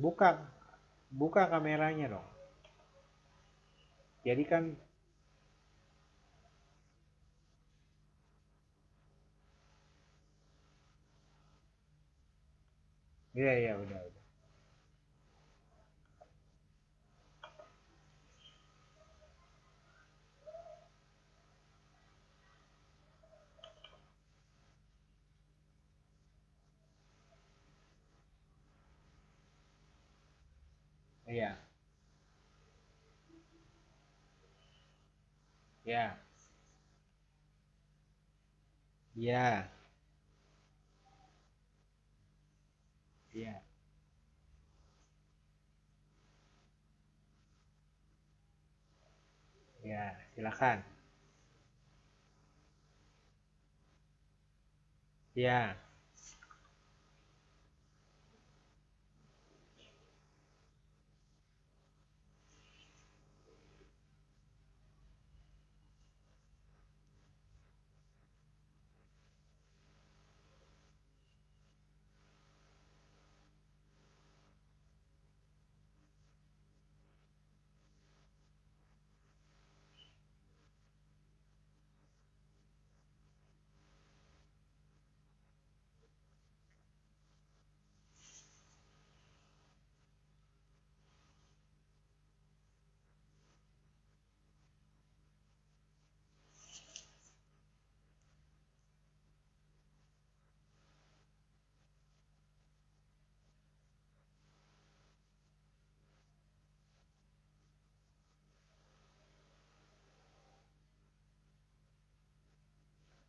Buka, buka kameranya dong. Jadi kan, iya iya udah. Iya, iya, iya, iya, iya. Silakan. Iya,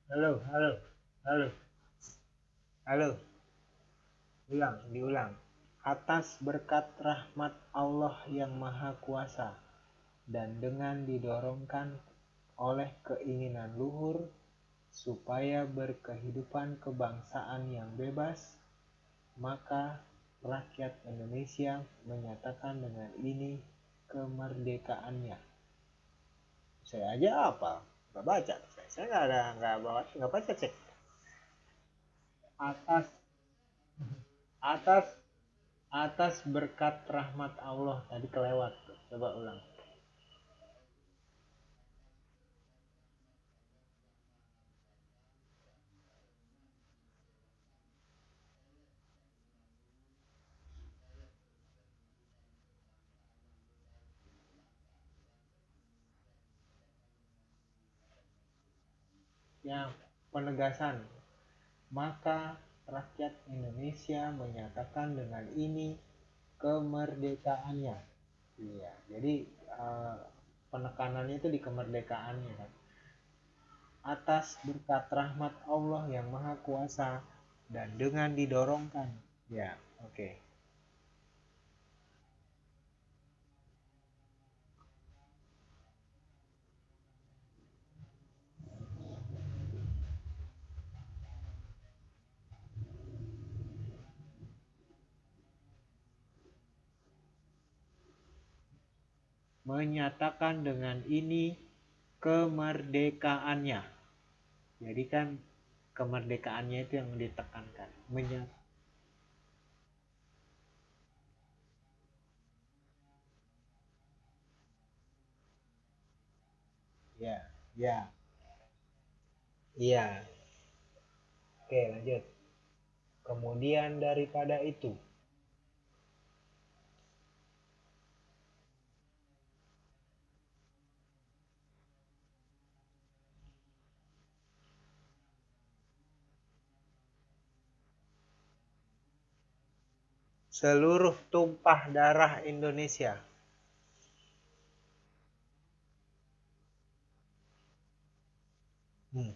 halo, halo, halo, halo. Diulang. Atas berkat rahmat Allah yang Maha Kuasa dan dengan didorongkan oleh keinginan luhur supaya berkehidupan kebangsaan yang bebas, maka rakyat Indonesia menyatakan dengan ini kemerdekaannya. Saya aja apa? Nggak baca. Saya nggak baca cek. Atas atas atas berkat rahmat Allah tadi kelewat tuh. Coba ulang. Yang penegasan. Maka rakyat Indonesia menyatakan dengan ini kemerdekaannya. Iya, jadi eh, penekanannya itu di kemerdekaannya kan. Atas berkat rahmat Allah yang Maha Kuasa dan dengan didorongkan. Ya, oke. Okay. Menyatakan dengan ini kemerdekaannya. Jadi kan kemerdekaannya itu yang ditekankan. Ya, ya, iya. Oke, lanjut. Kemudian daripada itu, seluruh tumpah darah Indonesia. Hmm.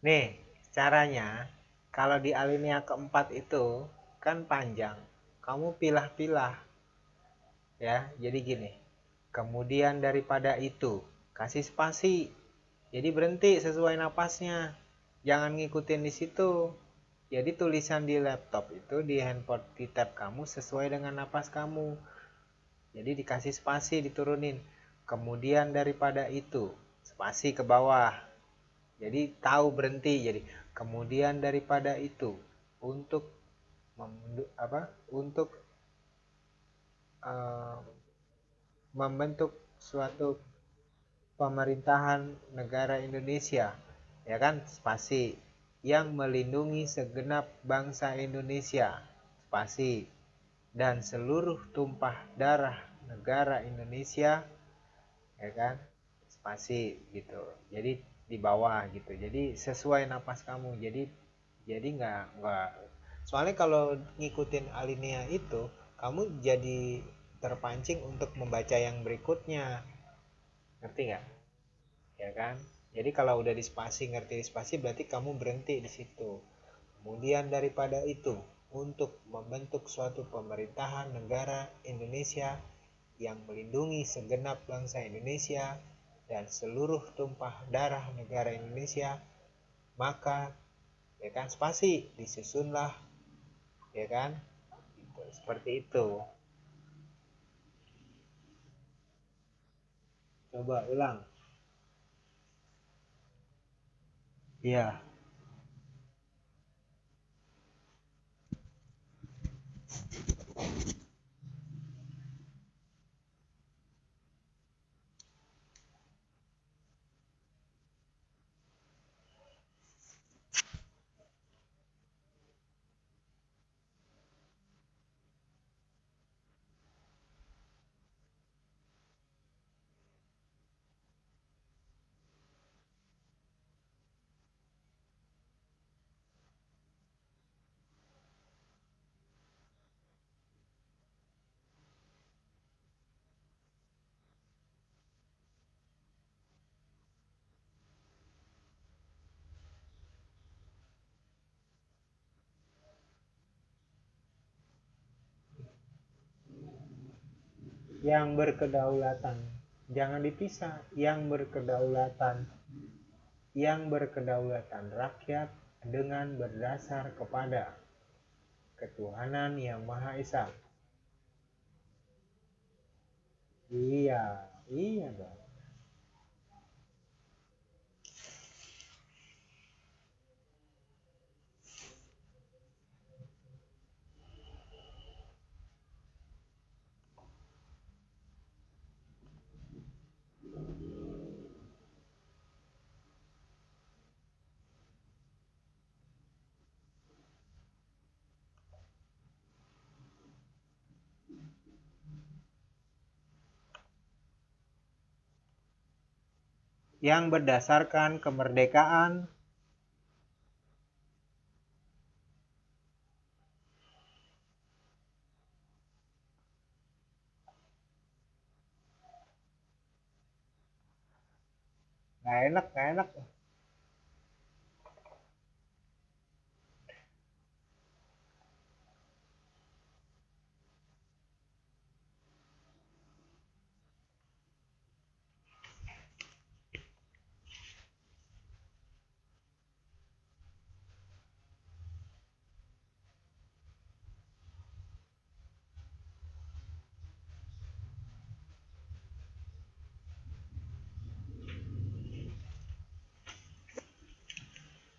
Nih, caranya kalau di alinea keempat itu kan panjang. Kamu pilah-pilah ya. Jadi gini. Kemudian daripada itu, kasih spasi. Jadi berhenti sesuai napasnya. Jangan ngikutin di situ. Jadi tulisan di laptop itu di handphone di tab kamu sesuai dengan napas kamu. Jadi dikasih spasi diturunin. Kemudian daripada itu, spasi ke bawah. Jadi tahu berhenti. Jadi kemudian daripada itu untuk apa? Untuk uh, membentuk suatu pemerintahan negara Indonesia, ya kan, spasi, yang melindungi segenap bangsa Indonesia, spasi, dan seluruh tumpah darah negara Indonesia, ya kan, spasi gitu. Jadi di bawah gitu, jadi sesuai napas kamu. Jadi nggak, soalnya kalau ngikutin alinea itu kamu jadi terpancing untuk membaca yang berikutnya, ngerti nggak? Ya kan? Jadi kalau udah di spasi, ngerti di spasi, berarti kamu berhenti di situ. Kemudian daripada itu, untuk membentuk suatu pemerintahan negara Indonesia yang melindungi segenap bangsa Indonesia dan seluruh tumpah darah negara Indonesia, maka ya kan spasi disusunlah, ya kan? Gitu, seperti itu. Coba ulang. Iya. Yang berkedaulatan. Jangan dipisah. Yang berkedaulatan rakyat dengan berdasar kepada ketuhanan yang Maha Esa. Iya, iya dong. Yang berdasarkan kemerdekaan. Nggak enak, nggak enak.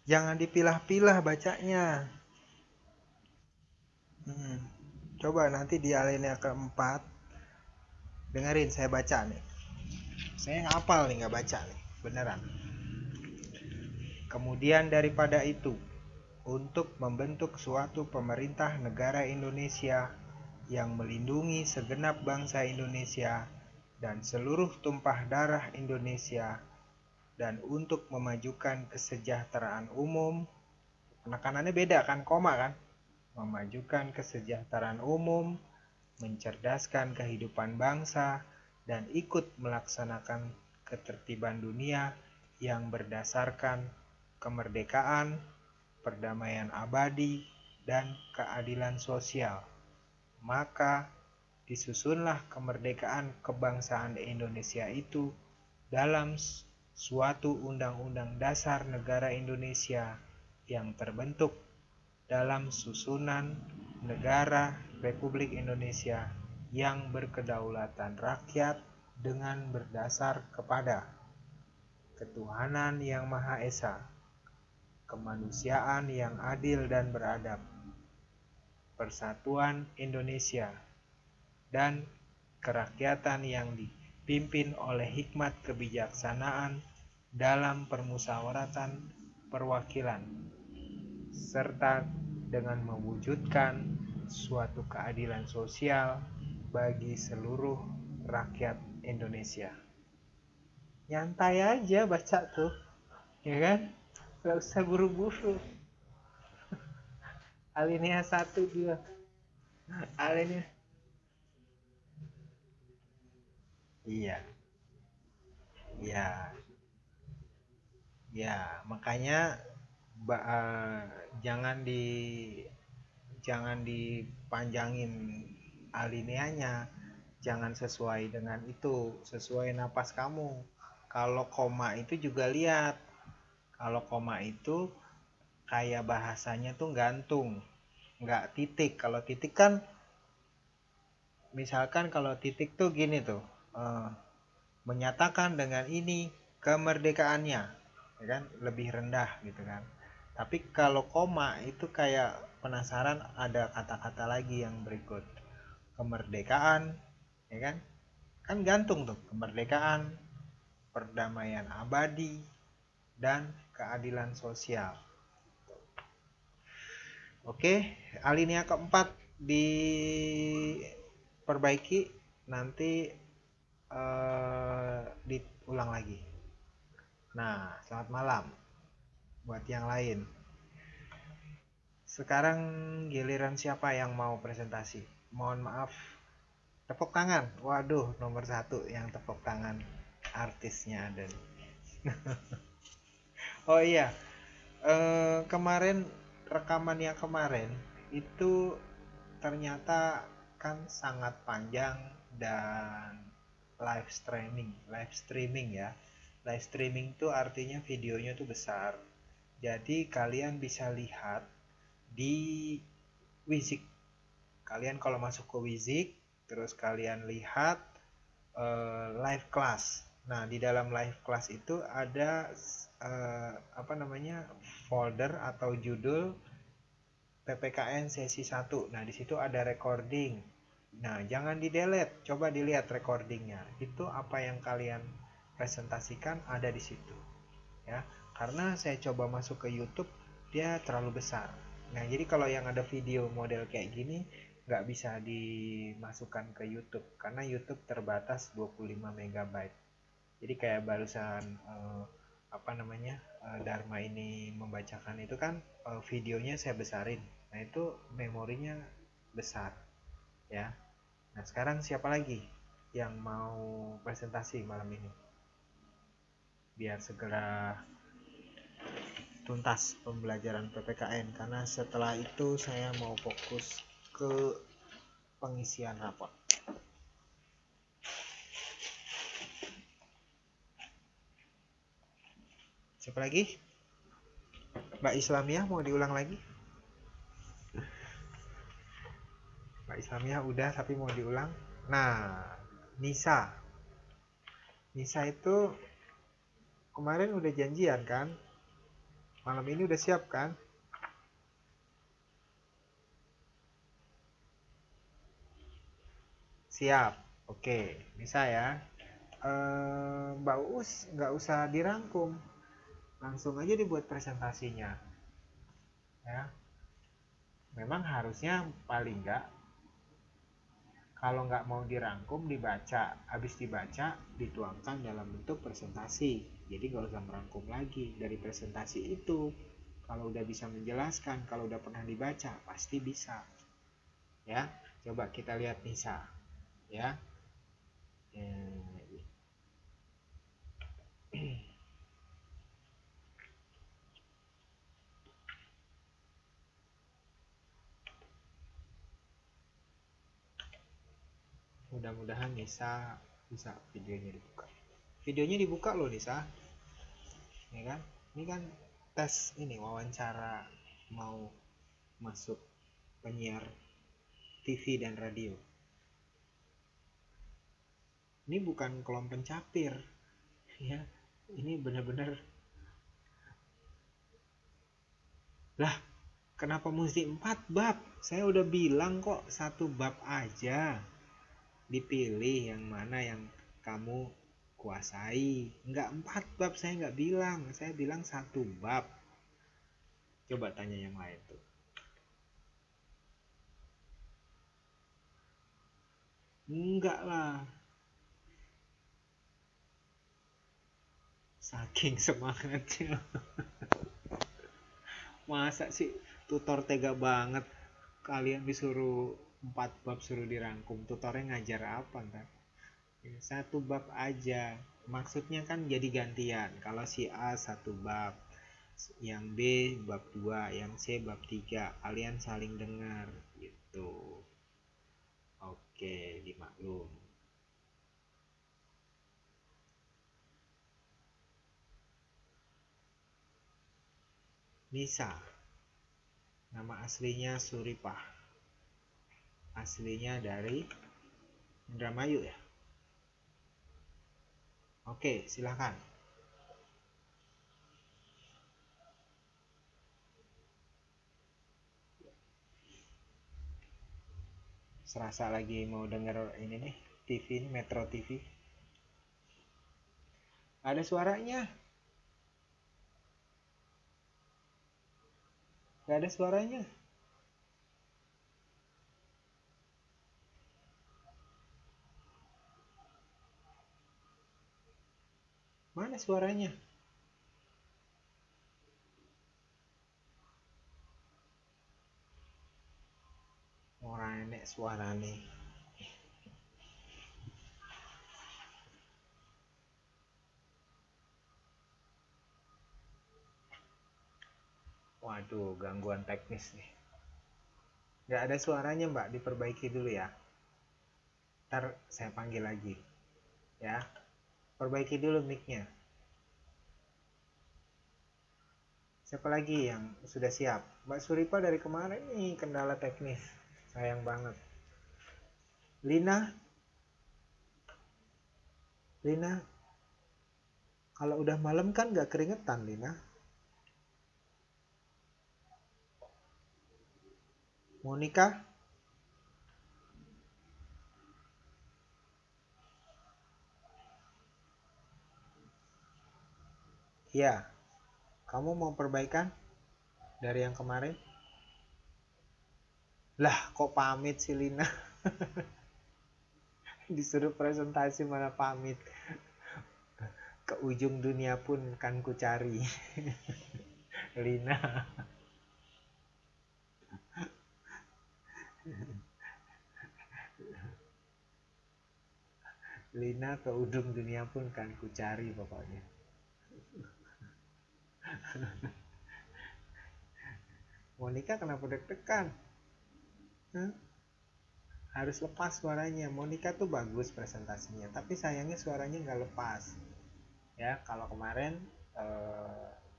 Jangan dipilah-pilah bacanya. Hmm. Coba nanti di alinea keempat, dengerin saya baca nih. Saya ngapal nih, nggak baca nih, beneran. Kemudian daripada itu, untuk membentuk suatu pemerintah negara Indonesia yang melindungi segenap bangsa Indonesia dan seluruh tumpah darah Indonesia, dan untuk memajukan kesejahteraan umum. Penekanannya beda kan, koma kan? Memajukan kesejahteraan umum, mencerdaskan kehidupan bangsa, dan ikut melaksanakan ketertiban dunia yang berdasarkan kemerdekaan, perdamaian abadi, dan keadilan sosial. Maka disusunlah kemerdekaan kebangsaan Indonesia itu dalam suatu Undang-Undang Dasar Negara Indonesia yang terbentuk dalam susunan Negara Republik Indonesia yang berkedaulatan rakyat dengan berdasar kepada ketuhanan yang Maha Esa, kemanusiaan yang adil dan beradab, persatuan Indonesia, dan kerakyatan yang dipimpin oleh hikmat kebijaksanaan dalam permusyawaratan perwakilan, serta dengan mewujudkan suatu keadilan sosial bagi seluruh rakyat Indonesia. Nyantai aja baca tuh, ya kan? Gak usah buru-buru. Alinea 1 2. Alinea. Iya. Ya. Ya, makanya jangan dipanjangin alineanya, jangan sesuai dengan itu, sesuai napas kamu. Kalau koma itu juga lihat, kalau koma itu kayak bahasanya tuh gantung, nggak titik. Kalau titik kan, misalkan kalau titik tuh gini tuh, menyatakan dengan ini kemerdekaannya, ya kan, lebih rendah gitu kan. Tapi kalau koma itu kayak penasaran, ada kata-kata lagi yang berikut, kemerdekaan, ya kan, kan gantung tuh, kemerdekaan, perdamaian abadi, dan keadilan sosial. Oke, alinea keempat diperbaiki, nanti diulang lagi. Nah, selamat malam buat yang lain. Sekarang giliran siapa yang mau presentasi? Mohon maaf, tepuk tangan. Waduh, nomor 1 yang tepuk tangan, artisnya ada nih. Oh iya, kemarin rekaman yang kemarin itu ternyata kan sangat panjang dan live streaming ya. Live streaming itu artinya videonya tuh besar. Jadi kalian bisa lihat di Wizik. Kalian kalau masuk ke Wizik, terus kalian lihat live class. Nah, di dalam live class itu ada folder atau judul PPKN sesi 1. Nah, di situ ada recording. Nah, jangan di-delete, coba dilihat recordingnya. Itu apa yang kalian presentasikan ada di situ. Ya, karena saya coba masuk ke YouTube, dia terlalu besar. Nah, jadi kalau yang ada video model kayak gini nggak bisa dimasukkan ke YouTube karena YouTube terbatas 25 MB. Jadi kayak barusan Dharma ini membacakan itu kan videonya saya besarin. Nah, itu memorinya besar ya. Nah, sekarang siapa lagi yang mau presentasi malam ini? Biar segera tuntas pembelajaran PPKN, karena setelah itu saya mau fokus ke pengisian rapot. Siapa lagi? Mbak Islamiyah mau diulang lagi? Mbak Islamiyah udah tapi mau diulang. Nah, Nisa itu kemarin udah janjian kan? Malam ini udah siap kan? Siap. Oke, bisa ya. Mbak Uus nggak usah dirangkum, langsung aja dibuat presentasinya ya. Memang harusnya paling nggak, kalau nggak mau dirangkum, dibaca, habis dibaca dituangkan dalam bentuk presentasi. Jadi nggak usah merangkum lagi dari presentasi itu. Kalau udah bisa menjelaskan, kalau udah pernah dibaca, pasti bisa ya. Coba kita lihat Nisa ya. Eh, mudah-mudahan Nisa bisa videonya dibuka. Videonya dibuka loh Nisa, ya kan? Ini kan tes ini wawancara mau masuk penyiar TV dan radio. Ini bukan kolom pencapir, ya. Ini benar-benar lah. Kenapa mesti 4 bab? Saya udah bilang kok 1 bab aja. Dipilih yang mana yang kamu kuasai. Enggak 4 bab, saya enggak bilang. Saya bilang 1 bab. Coba tanya yang lain tuh. Enggak lah. Saking semangatnya. Masa sih tutor tega banget. Kalian disuruh 4 bab suruh dirangkum. Tutornya ngajar apa ntar? 1 bab aja. Maksudnya kan jadi gantian. Kalau si A 1 bab, yang B bab 2, yang C bab 3. Kalian saling dengar gitu. Oke, dimaklum. Nisa. Nama aslinya Suripah. Aslinya dari Indramayu ya. Oke, silahkan. Serasa lagi mau denger ini nih, TV ini, Metro TV. Ada suaranya. Gak ada suaranya. Mana suaranya? Orang enek suarane. Waduh, gangguan teknis nih. Gak ada suaranya mbak, diperbaiki dulu ya. Ntar saya panggil lagi. Ya, perbaiki dulu mic-nya. Siapa lagi yang sudah siap? Mbak Suripa dari kemarin nih kendala teknis. Sayang banget. Lina, Lina, kalau udah malam kan gak keringetan Lina. Monica, iya, kamu mau perbaikan dari yang kemarin? Lah, kok pamit sih Lina? Disuruh presentasi malah pamit. Ke ujung dunia pun kan ku cari. Lina. Lina ke ujung dunia pun kan ku cari pokoknya. Monica kenapa deg-degan? Huh? Harus lepas suaranya. Monica tuh bagus presentasinya, tapi sayangnya suaranya nggak lepas. Ya, kalau kemarin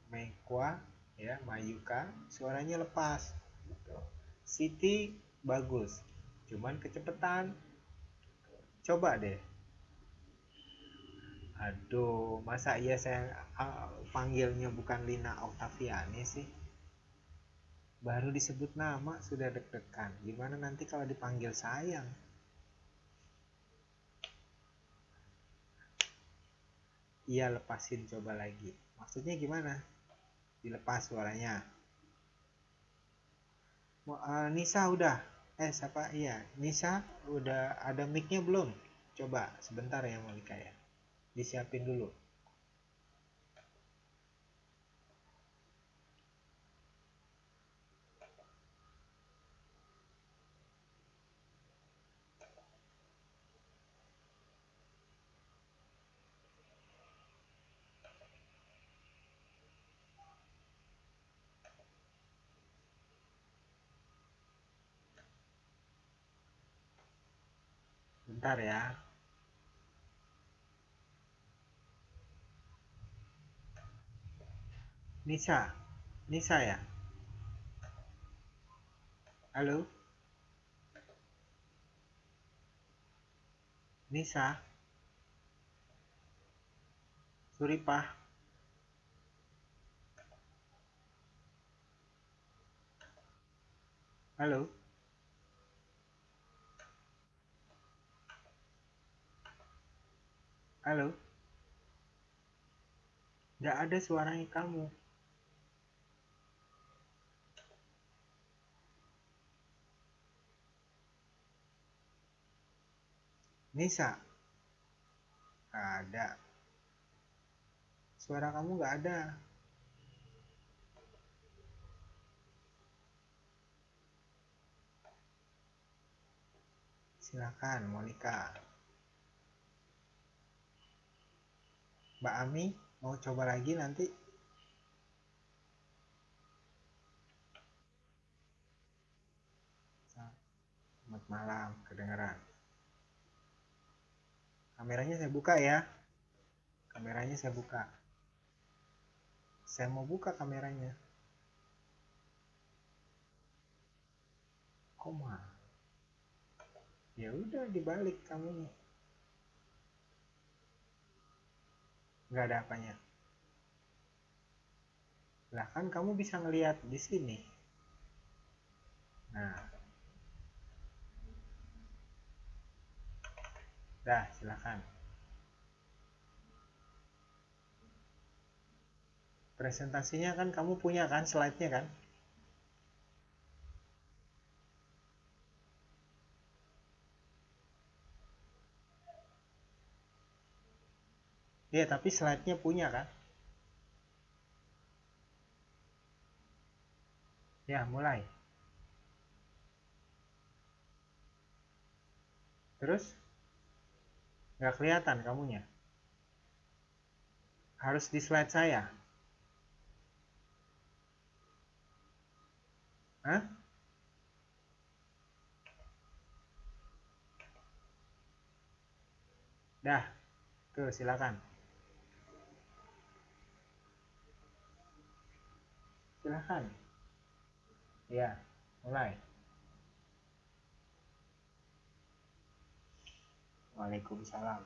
Meikwa, ya, Mayuka, suaranya lepas. Gitu. Siti bagus, cuman kecepatan. Coba deh. Aduh, masa iya saya panggilnya bukan Lina Oktaviani sih? Baru disebut nama sudah deg-degan. Gimana nanti kalau dipanggil sayang? Iya, lepasin coba lagi. Maksudnya gimana? Dilepas suaranya. Nisa udah. Siapa? Iya, Nisa udah ada mic-nya belum? Coba sebentar ya Monica ya. Disiapin dulu. Sebentar ya. Nisa. Nisa ya? Halo? Nisa? Suripah? Halo? Halo? Nggak ada suaranya kamu. Nisa? Nggak ada. Suara kamu nggak ada. Silakan, Monica. Mbak Ami, mau coba lagi nanti? Selamat malam, kedengeran. Kameranya saya buka ya. Kameranya saya buka. Saya mau buka kameranya. Koma. Ya udah dibalik kamunya. Nggak ada apanya. Lah kan kamu bisa ngelihat di sini. Nah, dah silakan. Presentasinya kan kamu punya kan slide-nya kan? Iya, tapi slide-nya punya kan? Ya, mulai. Terus nggak kelihatan kamunya. Harus di slide saya. Hah? Dah, tuh silakan. Silakan. Ya, mulai. Waalaikumsalam.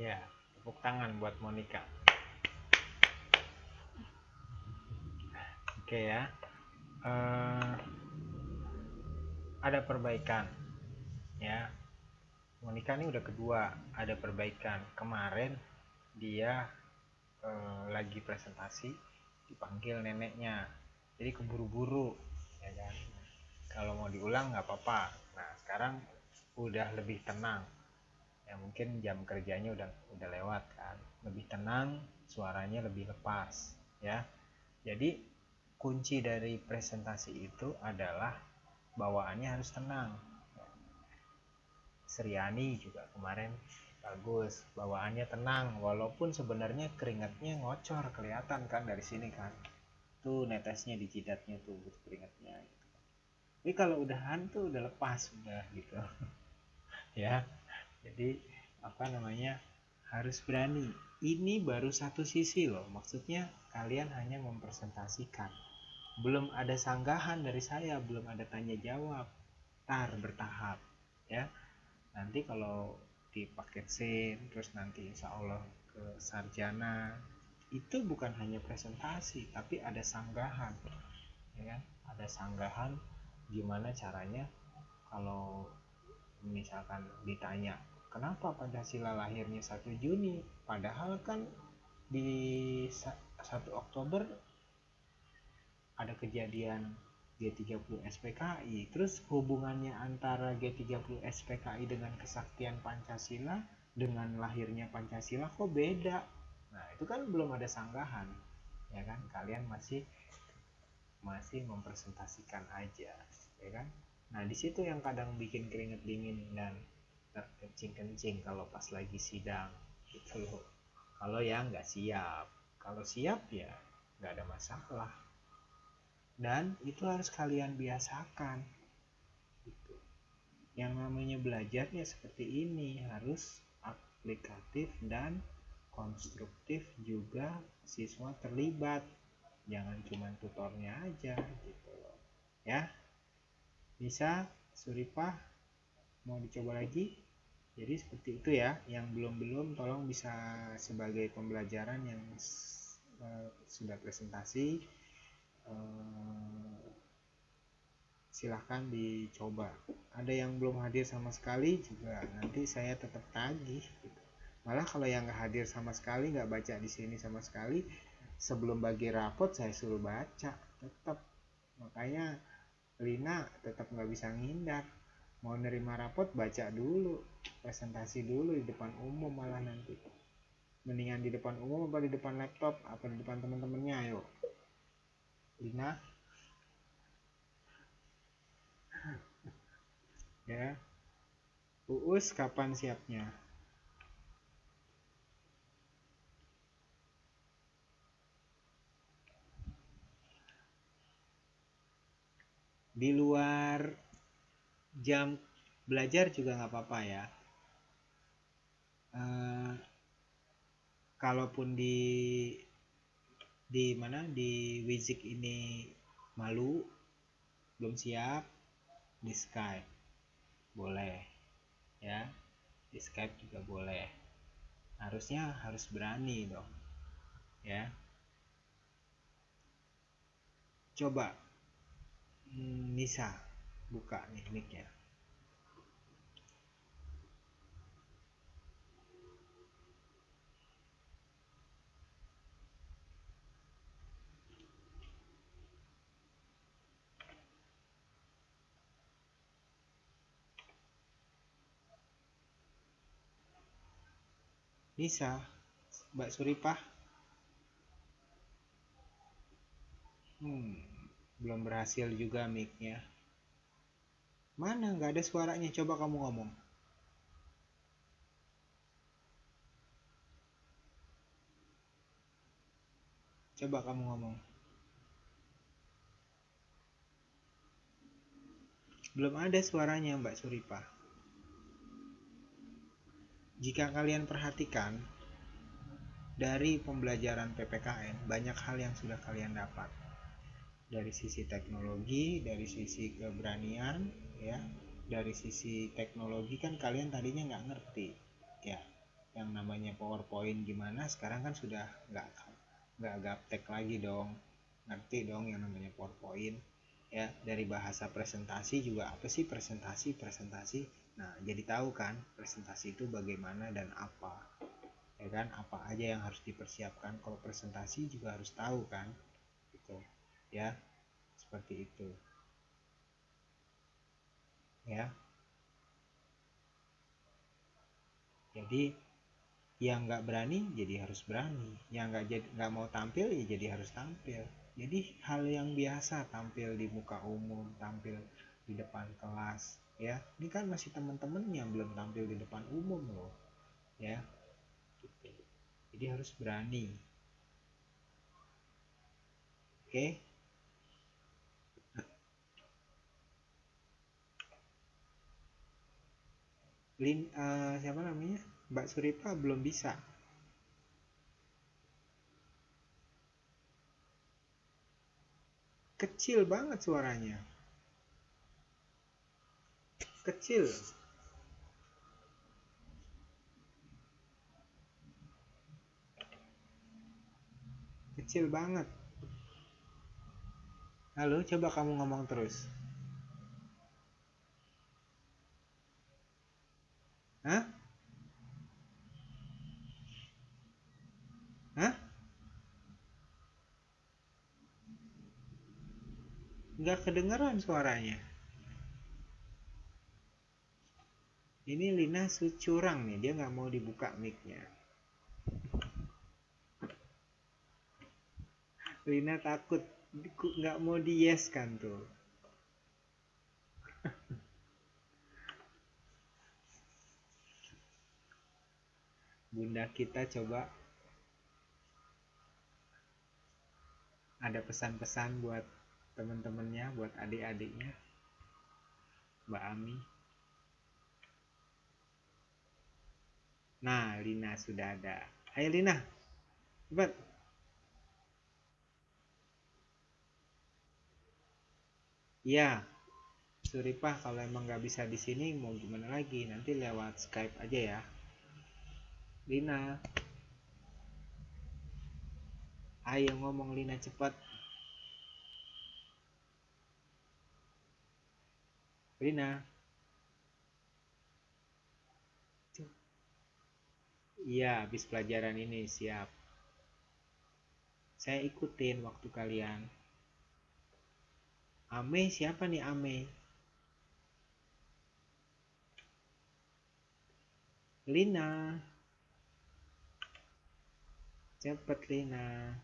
Ya, tepuk tangan buat Monica. Oke ya. Ada perbaikan ya. Monica ini udah kedua, ada perbaikan. Kemarin dia lagi presentasi dipanggil neneknya, jadi keburu-buru ya kan. Kalau mau diulang nggak apa-apa. Nah sekarang udah lebih tenang ya, mungkin jam kerjanya udah lewat kan, lebih tenang, suaranya lebih lepas ya. Jadi kunci dari presentasi itu adalah bawaannya harus tenang. Sriani juga kemarin bagus, bawaannya tenang, walaupun sebenarnya keringatnya ngocor, kelihatan kan dari sini kan, tuh netesnya di jidatnya tuh keringatnya gitu. Tapi kalau udahan tuh udah lepas udah gitu ya. Jadi apa namanya, harus berani. Ini baru satu sisi loh, maksudnya kalian hanya mempresentasikan, belum ada sanggahan dari saya, belum ada tanya jawab, bertahap ya. Nanti kalau di paket C, terus nanti insya Allah ke sarjana, itu bukan hanya presentasi tapi ada sanggahan ya kan. Ada sanggahan gimana caranya kalau misalkan ditanya kenapa Pancasila lahirnya 1 Juni padahal kan di 1 Oktober ada kejadian G30 SPKI, terus hubungannya antara G30 SPKI dengan kesaktian Pancasila dengan lahirnya Pancasila kok beda. Nah itu kan belum ada sanggahan ya kan, kalian masih mempresentasikan aja ya kan. Nah di situ yang kadang bikin keringet dingin dan terkencing-kencing kalau pas lagi sidang gitu loh. Kalau yang nggak siap, kalau siap ya nggak ada masalah. Dan itu harus kalian biasakan gitu. Yang namanya belajarnya seperti ini, harus aplikatif dan konstruktif juga, siswa terlibat, jangan cuma tutornya aja gitu loh ya. Bisa Suripah, mau dicoba lagi? Jadi seperti itu ya. Yang belum tolong bisa sebagai pembelajaran yang sudah presentasi, silahkan dicoba. Ada yang belum hadir sama sekali juga nanti saya tetap tagih gitu. Malah kalau yang nggak hadir sama sekali, nggak baca di sini sama sekali, sebelum bagi rapot saya suruh baca tetap. Makanya Lina tetap nggak bisa ngindar, mau nerima rapot baca dulu, presentasi dulu di depan umum. Malah nanti mendingan di depan umum apa di depan laptop apa di depan teman-temannya. Ayo Lina ya. Uus kapan siapnya? Di luar jam belajar juga nggak apa-apa ya. Kalaupun di mana di Wizik ini malu, belum siap, di Skype boleh ya, di Skype juga boleh. Harusnya harus berani dong ya. Coba Nisa buka nih mic-nya. Nisa, Mbak Suripah, belum berhasil juga mic-nya. Mana nggak ada suaranya, coba kamu ngomong. Coba kamu ngomong. Belum ada suaranya Mbak Suripah. Jika kalian perhatikan dari pembelajaran PPKN, banyak hal yang sudah kalian dapat. Dari sisi teknologi, dari sisi keberanian ya. Dari sisi teknologi kan kalian tadinya nggak ngerti ya. yang namanya PowerPoint gimana, sekarang kan sudah nggak gaptek lagi dong, ngerti dong yang namanya PowerPoint ya. Dari bahasa presentasi juga, apa sih presentasi, nah jadi tahu kan presentasi itu bagaimana dan apa, ya kan, apa aja yang harus dipersiapkan kalau presentasi juga harus tahu kan, gitu ya, seperti itu ya. Jadi yang nggak berani jadi harus berani, yang nggak mau tampil ya jadi harus tampil. Jadi hal yang biasa, tampil di muka umum, tampil di depan kelas ya. Ini kan masih teman-teman yang belum tampil di depan umum loh ya, gitu. Jadi harus berani. Oke. Siapa namanya, Mbak Suripa belum bisa. Kecil banget suaranya, kecil, kecil banget. Halo, coba kamu ngomong terus. Hah? Hah? Nggak kedengeran suaranya. Ini Lina curang nih, dia nggak mau dibuka mic-nya. Lina takut nggak mau di yes kan tuh. Bunda kita coba ada pesan-pesan buat teman-temannya, buat adik-adiknya, Mbak Ami. Nah, Lina sudah ada. Ayo Lina, cepat. Iya, Suripah kalau emang nggak bisa di sini mau gimana lagi? Nanti lewat Skype aja ya. Lina, ayo ngomong Lina cepat. Lina. Iya, habis pelajaran ini siap. Saya ikutin waktu kalian. Ame siapa nih Ame? Lina. Cepet Lina.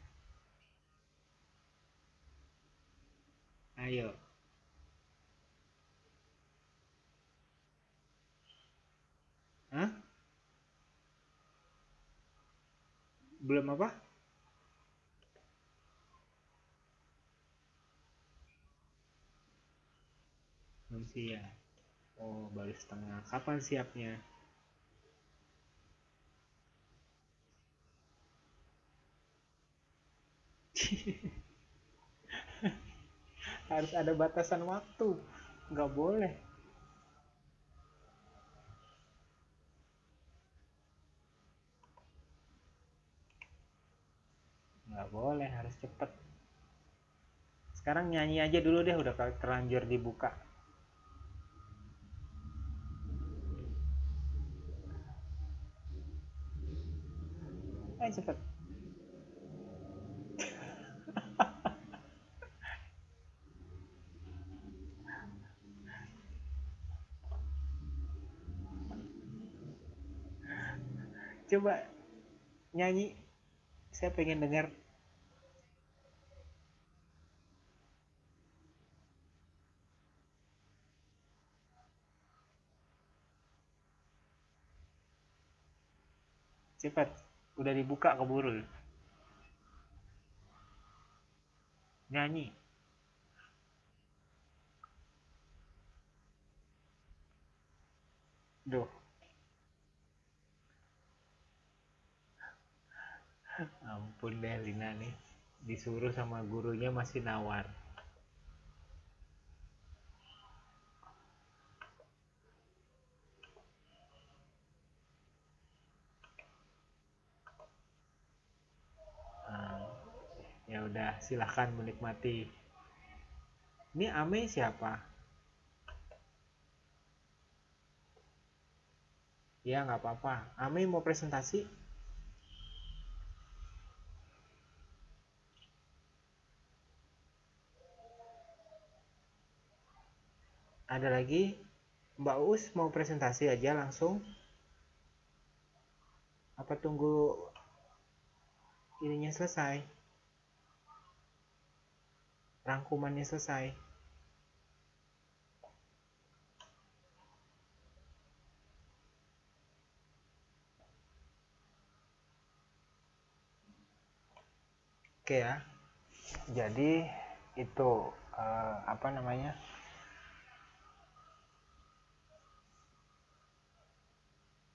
Ayo. Hah? Belum apa? Belum siap. Oh, baru setengah. Kapan siapnya? Harus ada batasan waktu. Nggak boleh. Nggak boleh, harus cepet. Sekarang nyanyi aja dulu deh, udah terlanjur dibuka. Ayo cepet. Coba nyanyi. Saya pengen dengar. Cepat. Udah dibuka keburu. Nyanyi. Duh, ampun deh Lina nih. Disuruh sama gurunya masih nawar. udah, silahkan menikmati. Ini Ame siapa? Ya nggak apa-apa. Ame mau presentasi? Ada lagi? Mbak Us mau presentasi aja langsung? Apa tunggu ininya selesai? Rangkumannya selesai? Oke ya. Jadi itu apa namanya?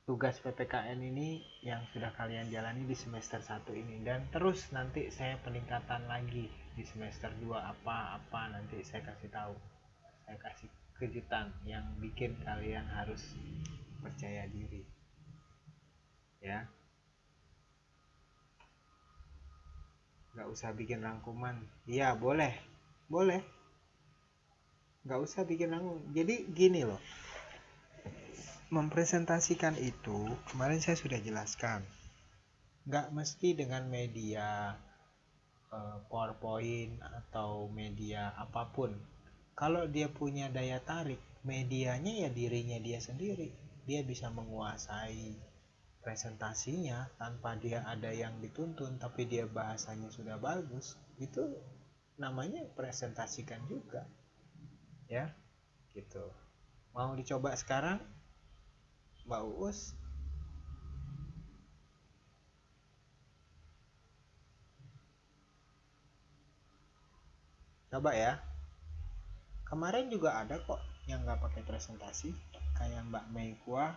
Tugas PPKN ini yang sudah kalian jalani di semester 1 ini, dan terus nanti saya peningkatan lagi di semester 2 apa nanti saya kasih tahu. Saya kasih kejutan yang bikin kalian harus percaya diri. Ya. Nggak usah bikin rangkuman. Iya, boleh. Boleh. Nggak usah bikin rangkuman. Jadi gini loh. Mempresentasikan itu, kemarin saya sudah jelaskan. Nggak mesti dengan media PowerPoint atau media apapun. Kalau dia punya daya tarik, medianya ya dirinya dia sendiri. Dia bisa menguasai presentasinya tanpa dia ada yang dituntun, tapi dia bahasanya sudah bagus. Itu namanya presentasikan juga. Ya, gitu. Mau dicoba sekarang, Mbak Uus? Coba ya. Kemarin juga ada kok yang nggak pakai presentasi, kayak Mbak Meikwa,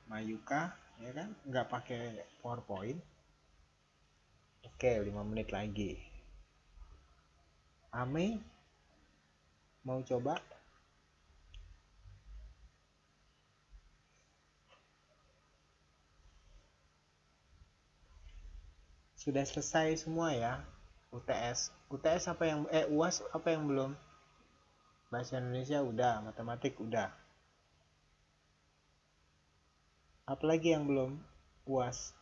Mayuka, ya kan, nggak pakai PowerPoint. Oke, 5 menit lagi. Ame, mau coba? Sudah selesai semua ya? UTS apa yang UAS apa yang belum? Bahasa Indonesia udah, matematik udah. Apalagi yang belum? UAS.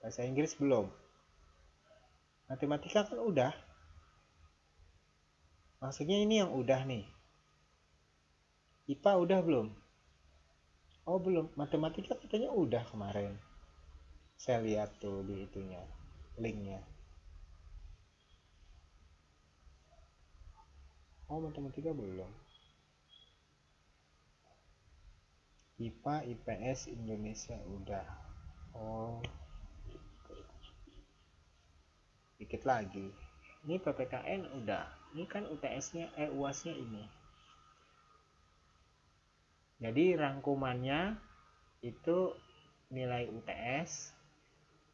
Bahasa Inggris belum. Matematika kan udah. Maksudnya ini yang udah nih. IPA udah belum? Oh belum. Matematika katanya udah kemarin. Saya lihat tuh di itunya, linknya. Oh matematika belum. IPA, IPS, Indonesia udah. Oh, dikit lagi. Ini PPKN udah. Ini kan UTS-nya, UAS-nya ini. Jadi rangkumannya itu nilai UTS,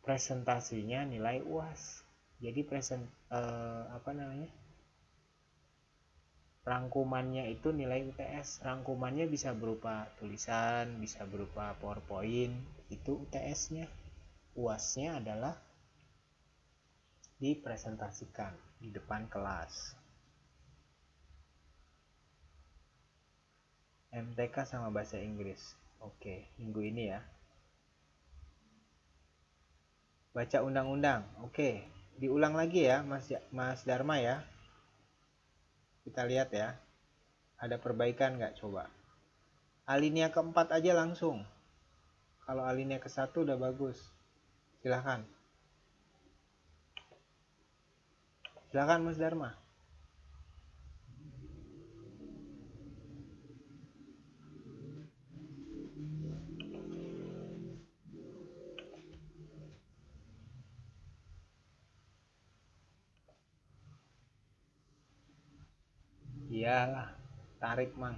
presentasinya nilai UAS. Jadi apa namanya? Rangkumannya itu nilai UTS. Rangkumannya bisa berupa tulisan, bisa berupa PowerPoint, itu UTS-nya. UAS-nya adalah dipresentasikan di depan kelas. MTK sama bahasa Inggris. Oke, minggu ini ya. Baca undang-undang. Oke, diulang lagi ya Mas Dharma ya. Kita lihat ya. Ada perbaikan nggak coba? Alinea keempat aja langsung. Kalau alinea ke satu udah bagus. Silahkan. Silahkan Mas Dharma. Iyalah, tarik Mang.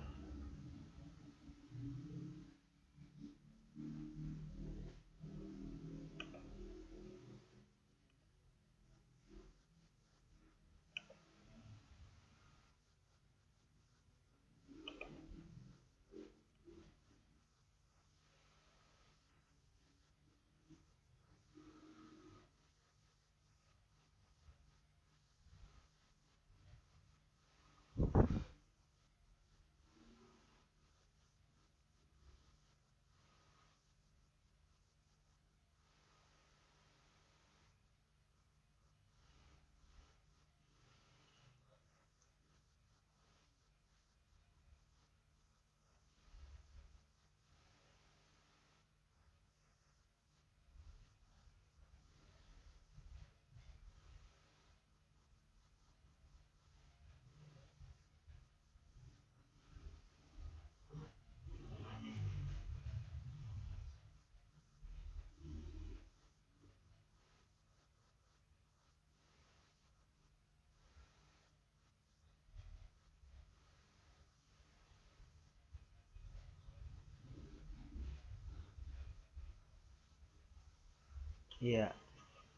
Iya,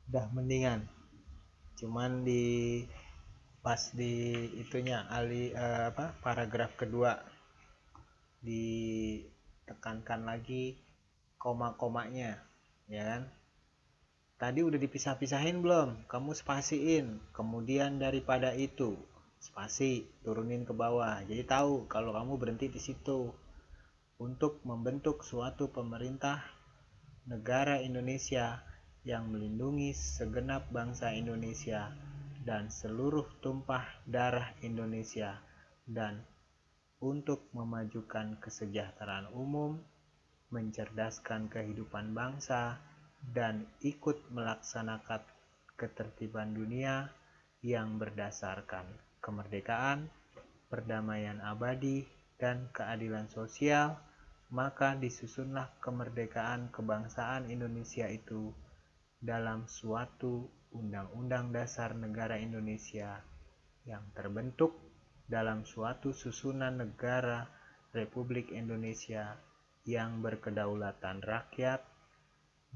udah mendingan. Cuman pas di itunya paragraf kedua ditekankan lagi koma-komanya, ya kan? Tadi udah dipisah-pisahin belum? Kamu spasiin. Kemudian daripada itu, spasi, turunin ke bawah. Jadi tahu kalau kamu berhenti di situ. Untuk membentuk suatu pemerintah negara Indonesia yang melindungi segenap bangsa Indonesia dan seluruh tumpah darah Indonesia, dan untuk memajukan kesejahteraan umum, mencerdaskan kehidupan bangsa, dan ikut melaksanakan ketertiban dunia yang berdasarkan kemerdekaan, perdamaian abadi, dan keadilan sosial. Maka disusunlah kemerdekaan kebangsaan Indonesia itu dalam suatu Undang-Undang Dasar Negara Indonesia yang terbentuk dalam suatu susunan negara Republik Indonesia yang berkedaulatan rakyat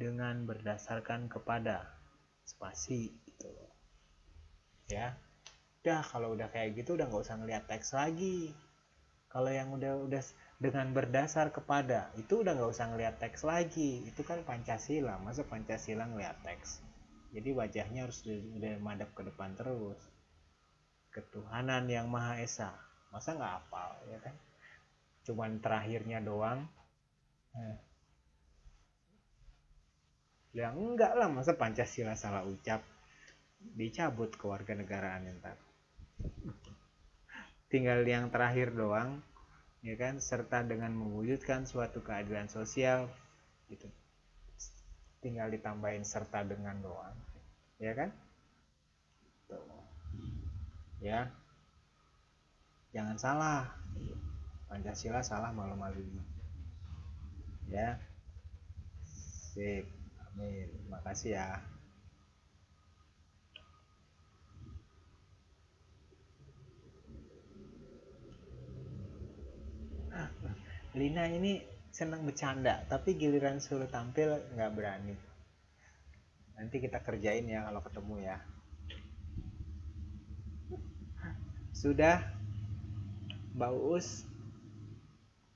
dengan berdasarkan kepada spasi gitu ya. Udah, kalau udah kayak gitu udah nggak usah ngeliat teks lagi. Kalau yang udah dengan berdasar kepada itu udah nggak usah ngeliat teks lagi. Itu kan Pancasila, masa Pancasila ngeliat teks? Jadi wajahnya harus udah madep ke depan terus. Ketuhanan yang Maha Esa, masa nggak hafal ya kan? Cuman terakhirnya doang. Ya enggak lah, masa Pancasila salah ucap dicabut kewarganegaraan ntar. Tinggal yang terakhir doang, ya kan, serta dengan mewujudkan suatu keadilan sosial gitu. Tinggal ditambahin serta dengan doang, ya kan? Tuh. Ya, jangan salah. Pancasila salah malu-maluin. Ya, sip. Amin. Makasih ya. Lina ini senang bercanda, tapi giliran suruh tampil nggak berani. Nanti kita kerjain ya kalau ketemu ya. Sudah, Mbak Uus,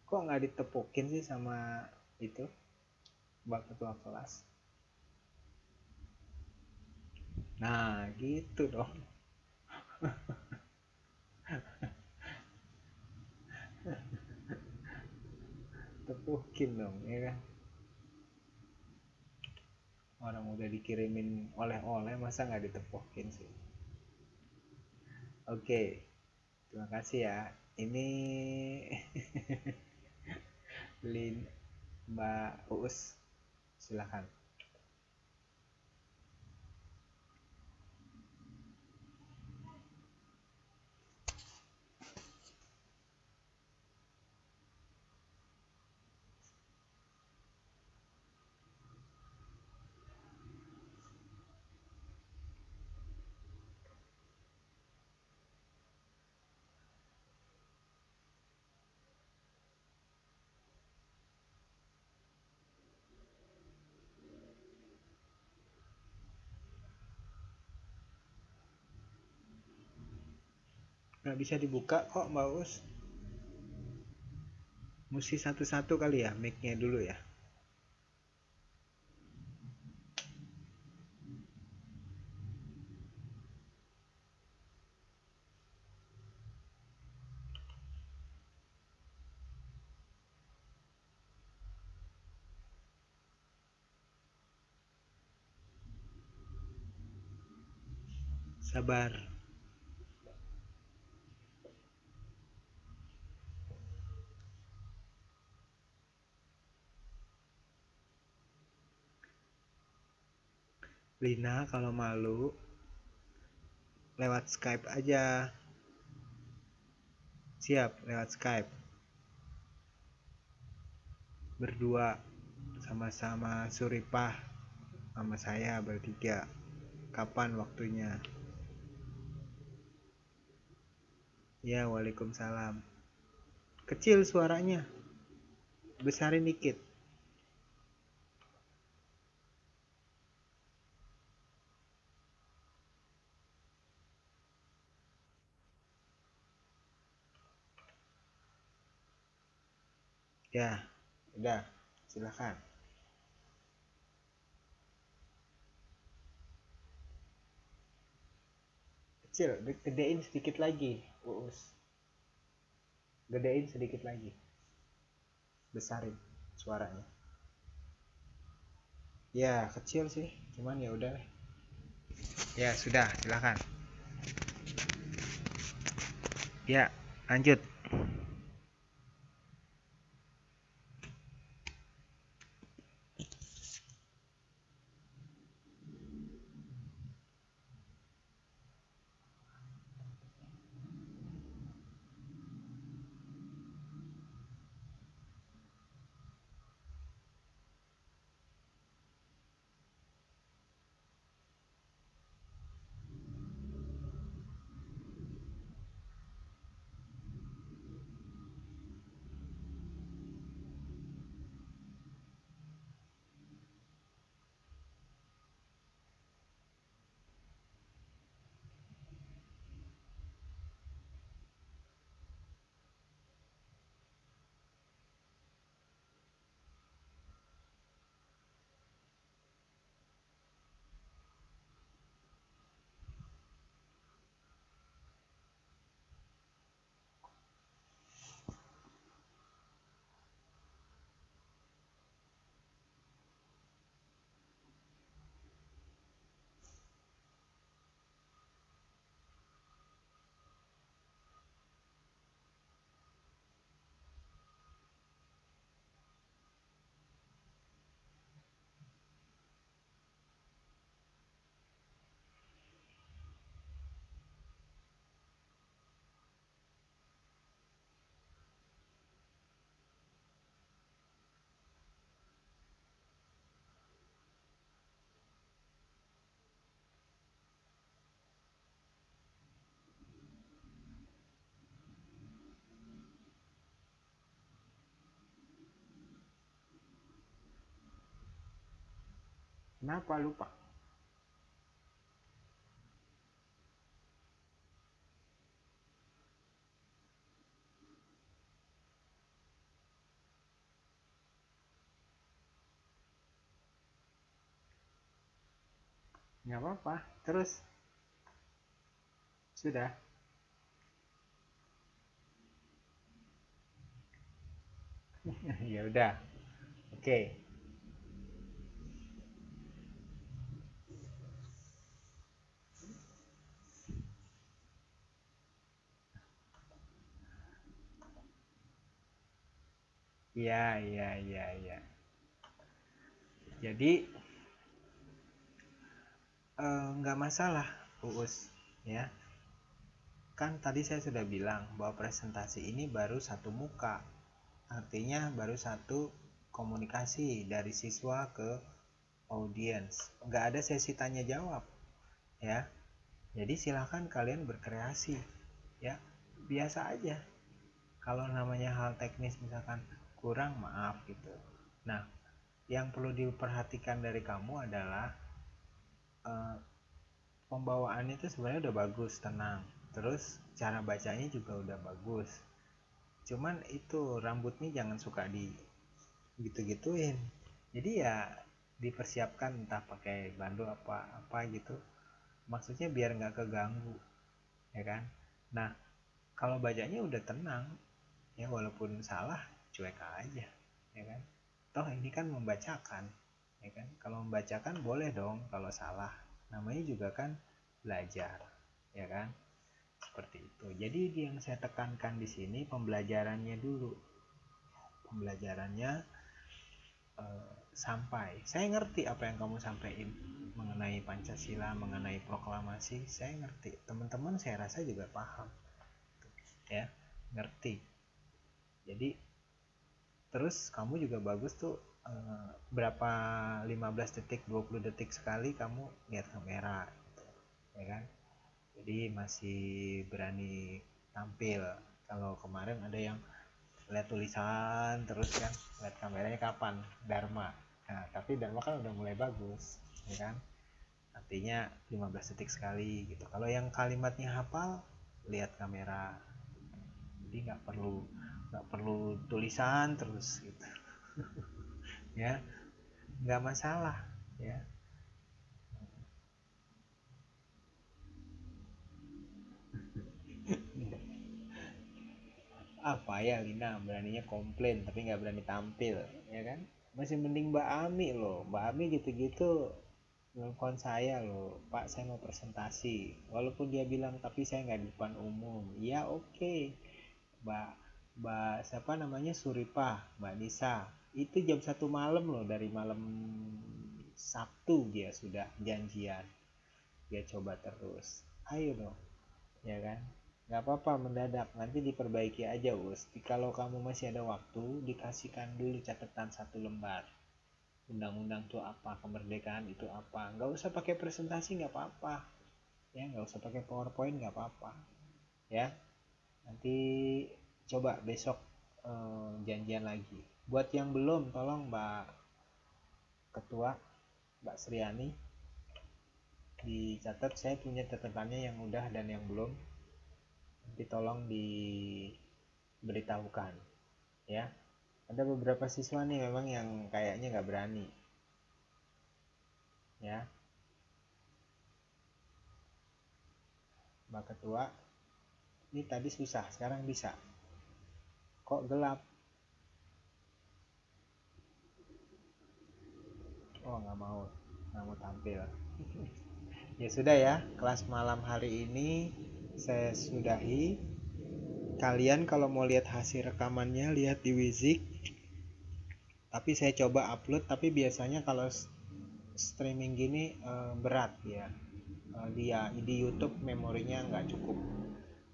kok nggak ditepukin sih sama itu Mbak Ketua kelas? Nah, gitu dong. Tepukin dong, ya kan? Orang udah dikirimin oleh-oleh, masa nggak ditepukin sih? Oke, terima kasih ya. Ini Lin Mbak Uus, silahkan. Nggak bisa dibuka kok Mbak Uus. Mesti satu-satu kali ya, mic-nya dulu ya. Sabar. Lina kalau malu lewat Skype aja. Siap, lewat Skype. Berdua sama-sama Suripah sama saya bertiga. Kapan waktunya? Ya, waalaikumsalam. Kecil suaranya. Besarin dikit. Ya, udah, silakan. Kecil, gedein sedikit lagi, Uus. Gedein sedikit lagi. Besarin suaranya. Ya, kecil sih, cuman ya udah. Ya, sudah, silakan. Ya, lanjut. Kenapa lupa? Nggak apa-apa. Terus, sudah. Ya udah. Oke. Iya, iya, iya, iya. Jadi, nggak masalah, Uus. Ya, kan tadi saya sudah bilang bahwa presentasi ini baru satu muka. Artinya baru satu komunikasi dari siswa ke audiens. Nggak ada sesi tanya jawab, ya. Jadi silahkan kalian berkreasi, ya. Biasa aja. Kalau namanya hal teknis misalkan kurang, maaf gitu. Nah, yang perlu diperhatikan dari kamu adalah eh, pembawaannya itu sebenarnya udah bagus, tenang. Terus cara bacanya juga udah bagus. Cuman itu rambutnya jangan suka di gitu-gituin. Jadi ya dipersiapkan entah pakai bandu apa apa gitu. Maksudnya biar nggak keganggu, ya kan? Nah, kalau bacanya udah tenang, ya walaupun salah cuek aja, ya kan? Toh ini kan membacakan, ya kan? Kalau membacakan boleh dong kalau salah. Namanya juga kan belajar, ya kan? Seperti itu. Jadi yang saya tekankan di sini pembelajarannya dulu. Pembelajarannya sampai. Saya ngerti apa yang kamu sampaikan mengenai Pancasila, mengenai proklamasi. Saya ngerti. Teman-teman saya rasa juga paham, ya, ngerti. Jadi terus kamu juga bagus tuh berapa 15 detik 20 detik sekali kamu lihat kamera gitu, ya kan? Jadi masih berani tampil. Kalau kemarin ada yang lihat tulisan terus kan, lihat kameranya kapan Dharma. Nah, tapi Dharma kan udah mulai bagus, ya kan? Artinya 15 detik sekali gitu. Kalau yang kalimatnya hafal, lihat kamera. Jadi nggak perlu nggak perlu tulisan terus gitu. Ya, nggak masalah ya. Apa ya Lina beraninya komplain tapi nggak berani tampil, ya kan? Masih mending Mbak Ami loh. Mbak Ami gitu-gitu nelfon saya loh, Pak saya mau presentasi. Walaupun dia bilang tapi saya nggak di depan umum. Ya oke. Mbak Mbak siapa namanya Suripah, Mbak Nisa. Itu jam 1 malam loh, dari malam Sabtu dia sudah janjian. Dia coba terus. Ayo dong, ya kan? Nggak apa-apa mendadak, nanti diperbaiki aja Us. Kalau kamu masih ada waktu, dikasihkan dulu catatan 1 lembar. Undang-undang itu apa, kemerdekaan itu apa. Nggak usah pakai presentasi, nggak apa-apa. Ya, nggak usah pakai PowerPoint, nggak apa-apa. Ya, nanti coba besok janjian lagi. Buat yang belum, tolong Mbak Ketua, Mbak Sriani, dicatat. Saya punya catatannya yang udah dan yang belum. Nanti tolong diberitahukan ya. Ada beberapa siswa nih memang yang kayaknya nggak berani ya. Mbak Ketua, ini tadi susah sekarang bisa, kok gelap. Oh nggak mau tampil. Ya sudah ya, kelas malam hari ini saya sudahi. Kalian kalau mau lihat hasil rekamannya lihat di Wizik, tapi saya coba upload. Tapi biasanya kalau streaming gini berat ya. Di YouTube memorinya nggak cukup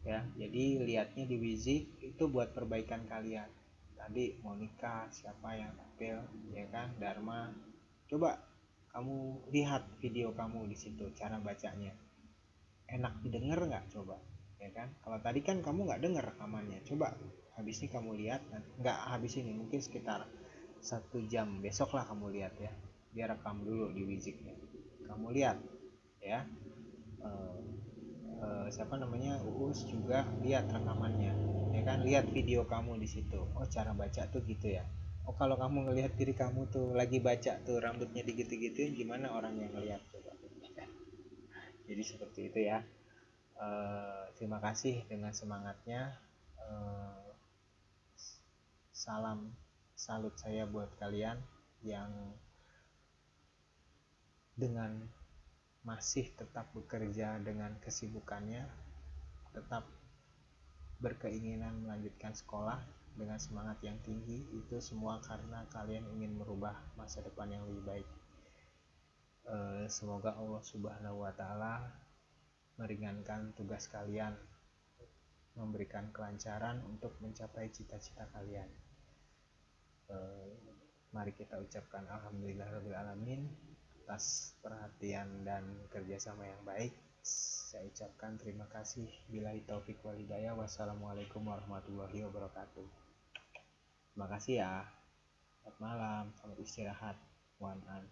ya, jadi lihatnya di Wizik. Itu buat perbaikan kalian. Tadi Monica siapa yang tampil, ya kan, Dharma. Coba kamu lihat video kamu di situ, cara bacanya enak didengar nggak, coba, ya kan? Kalau tadi kan kamu nggak dengar rekamannya, coba habis ini kamu lihat. Nggak habis ini, mungkin sekitar 1 jam besok lah kamu lihat ya. Dia rekam dulu di Wiziknya, kamu lihat ya. Eh, Siapa namanya, Uus juga lihat rekamannya, ya kan? Lihat video kamu di situ. Oh cara baca tuh gitu ya. Oh kalau kamu ngelihat diri kamu tuh lagi baca tuh rambutnya digitu-gituin, gimana orang yang ngelihat coba. Jadi seperti itu ya. Terima kasih dengan semangatnya. Eh, Salam salut saya buat kalian yang dengan masih tetap bekerja dengan kesibukannya, tetap berkeinginan melanjutkan sekolah dengan semangat yang tinggi. Itu semua karena kalian ingin merubah masa depan yang lebih baik. Semoga Allah Subhanahu wa Ta'ala meringankan tugas kalian, memberikan kelancaran untuk mencapai cita-cita kalian. Mari kita ucapkan alhamdulillahirrahmanirrahim atas perhatian dan kerjasama yang baik. Saya ucapkan terima kasih. Billahi taufik wal hidayah. Wassalamualaikum warahmatullahi wabarakatuh. Terima kasih ya. Selamat malam, selamat istirahat. Wan an.